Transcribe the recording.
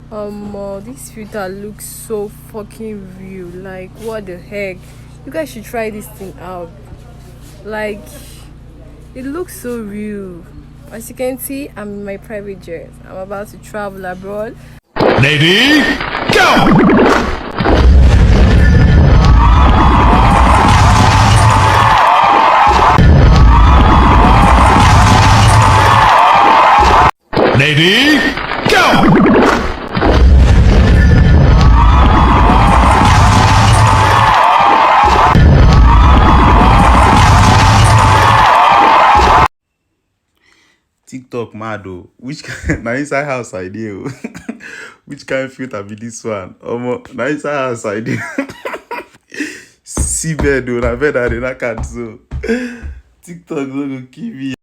This filter looks so fucking real. Like, what the heck? You guys should try this thing out. Like, it looks so real. As you can see, I'm in my private jet. I'm about to travel abroad. Lady, go! Lady, go! TikTok mad oh. Which kind na inside house idea oh. Which kind of filter be this one? Na inside house idea. See bed oh, na bed I dey knock at so. TikTok no go kill me.